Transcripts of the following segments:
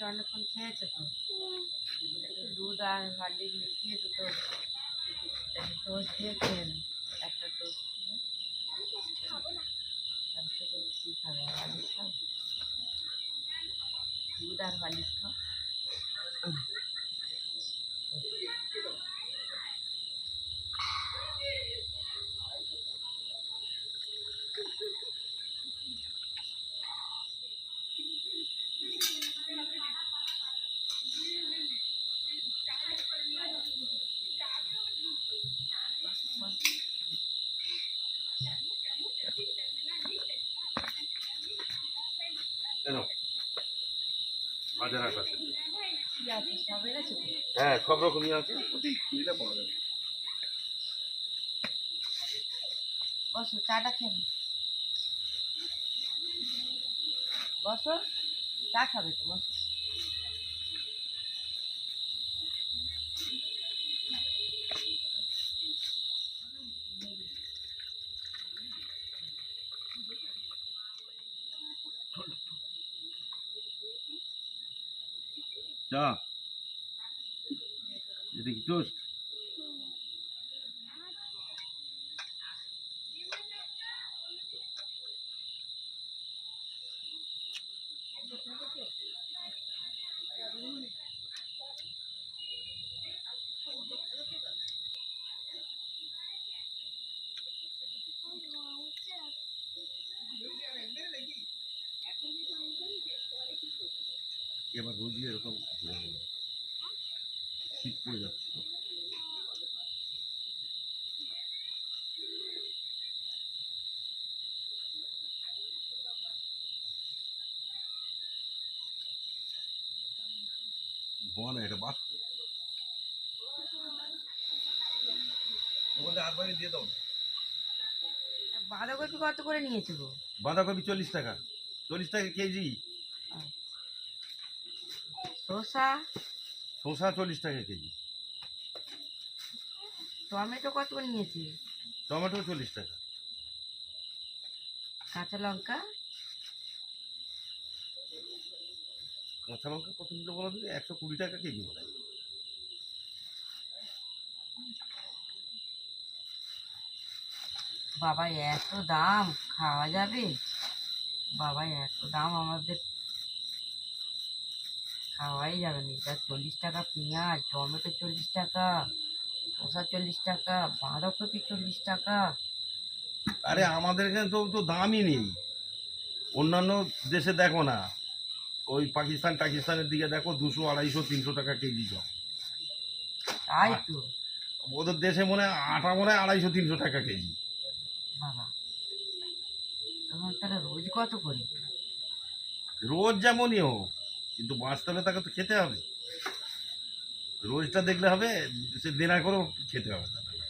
অনেকক্ষণ খেয়েছে তো, একটু দুধ আর হরলিক্স মিশিয়ে দুটো টোস্ট দিয়ে খেয়ে নি। একটা টোস্ট দিয়ে তারপরে কী খাবে? হরলিক্স খাও, দুধ আর হরলিক্স খাও। হ্যাঁ, সব রকমই আছে। বসো, চাটা খেয়ে বসো, চা খাবে তো, বসো। চা, এটা কি টোস্ট? এবার রোজই এরকম শীত পড়ে যাচ্ছে তো। না, এটা বাঁচতে ওখানে দিয়ে দাও। বাঁধাকপি কত করে নিয়েছো গো? বাঁধাকপি 40 টাকা, 40 টাকা কেজি। শসা? শসা 40 টাকা কেজি। টমেটো কত করে নিয়েছি? টমেটো 40 টাকা। কাঁচা লঙ্কা? কাঁচা লঙ্কা কত কিলো বলো তো? 120 টাকা কেজি বলে। বাবা এত দাম, খাওয়া যাবে? বাবা এত দাম, আমাদের খাওয়াই যাবে না। এটা 40 টাকা পেঁয়াজ, টমেটো 40 টাকা, শসা 40 টাকা, বাঁধাকপি 40 টাকা। আরে আমাদের এখানে তো দামই নেই। অন্যান্য দেশে দেখো না, ওই পাকিস্তানের দিকে দেখো 200, 250, 300 টাকা কেজি সব। তাই তো, ওদের দেশে মনে হয় আটা মনে হয় 250, 300 টাকা কেজি। বাবা তখন তাহলে রোজ কত করে? রোজ যেমনই হোক, কিন্তু বাঁচতে হলে তাকে তো খেতে হবে। রোজটা দেখলে হবে, সে দেনা করেও খেতে হবে তাহলে।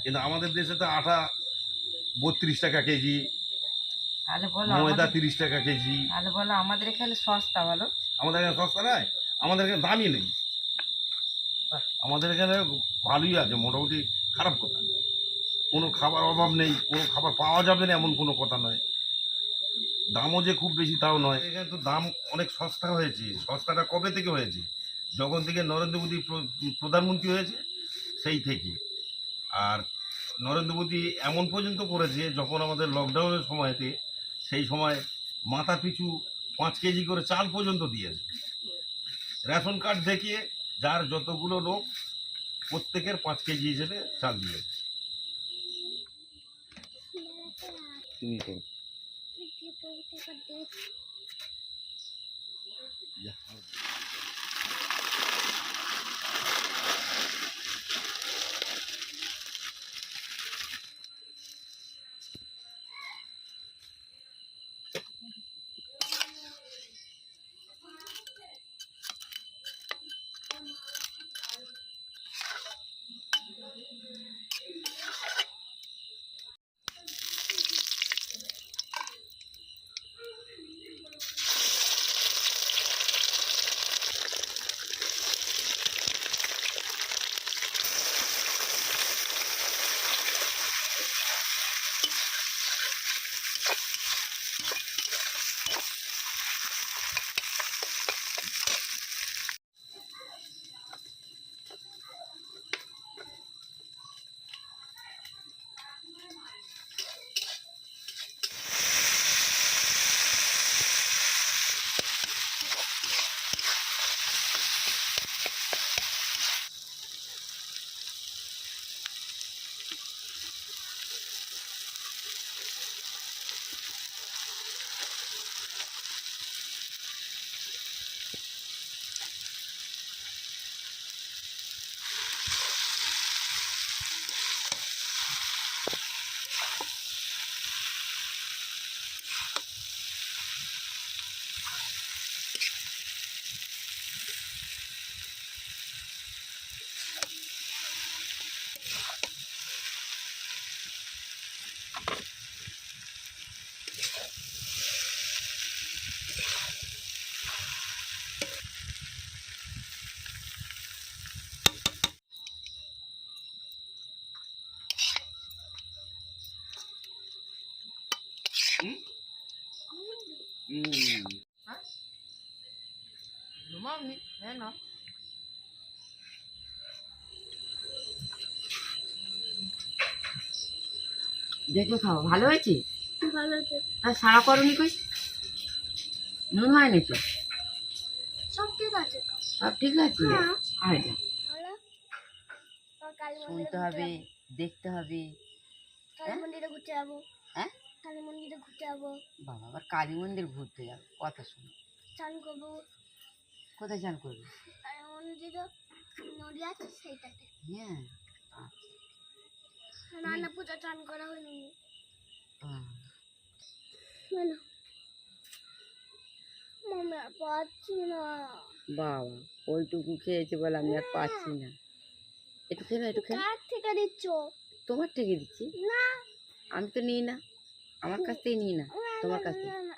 কিন্তু আমাদের দেশে তো আটা 32 টাকা কেজি, তাহলে বলো ময়দা 30 টাকা কেজি। তাহলে বলো আমাদের এখানে সস্তা, বলো। আমাদের এখানে সস্তা নয়, আমাদের এখানে দামই নেই। আমাদের এখানে ভালোই আছে মোটামুটি, খারাপ কথা। কোনো খাবার অভাব নেই, কোনো খাবার পাওয়া যাবে না এমন কোনো কথা নয়। দামও যে খুব বেশি তাও নয়। এখানে তো দাম অনেক সস্তা হয়েছে। সস্তাটা কবে থেকে হয়েছে? যখন থেকে নরেন্দ্র মোদী প্রধানমন্ত্রী হয়েছে সেই থেকে। আর নরেন্দ্র মোদী এমন পর্যন্ত করেছে, যখন আমাদের লকডাউনের সময়তে, সেই সময় মাথা পিছু 5 কেজি করে চাল পর্যন্ত দিয়েছে। রেশন কার্ড দেখিয়ে যার যতগুলো লোক, প্রত্যেকের 5 কেজি হিসেবে চাল দিয়েছে। তুমি তো হ্যাঁ ঘুমাওনি? হ্যাঁ না দেখে খাও, ভালো হয়েছে? ভালো আছে। আর সারা করনি কই? নুন হয়নি তো? সব ঠিক আছে। সব ঠিক আছে? হ্যাঁ। হয় না, হলো? কালী শুনতে হবে, দেখতে হবে। কালী মন্দিরে ঘুরতে যাবো। হ্যাঁ কালী মন্দিরে ঘুরতে যাবো। বাবা আবার কালী মন্দির ঘুরতে যাবে, কথা শুনো। চান করবো। কোথায় চান করবে? কালী মন্দিরে নদী আছে সেইটাতে। হ্যাঁ রান্না পূজা চান করা হয়নি। আহ, বলো মামা পাচ্ছি না। বাবা ওইটুকু খেয়েছে বলে আমি আর পাচ্ছি না। একটু খেয়ে নাও, একটু খেয়ে নাও। কার থেকে দিচ্ছ? তোমার থেকে দিচ্ছি, না আমি তো নিই না, আমার কাছ থেকে নিই না, তোমার কাছ থেকে। না, না।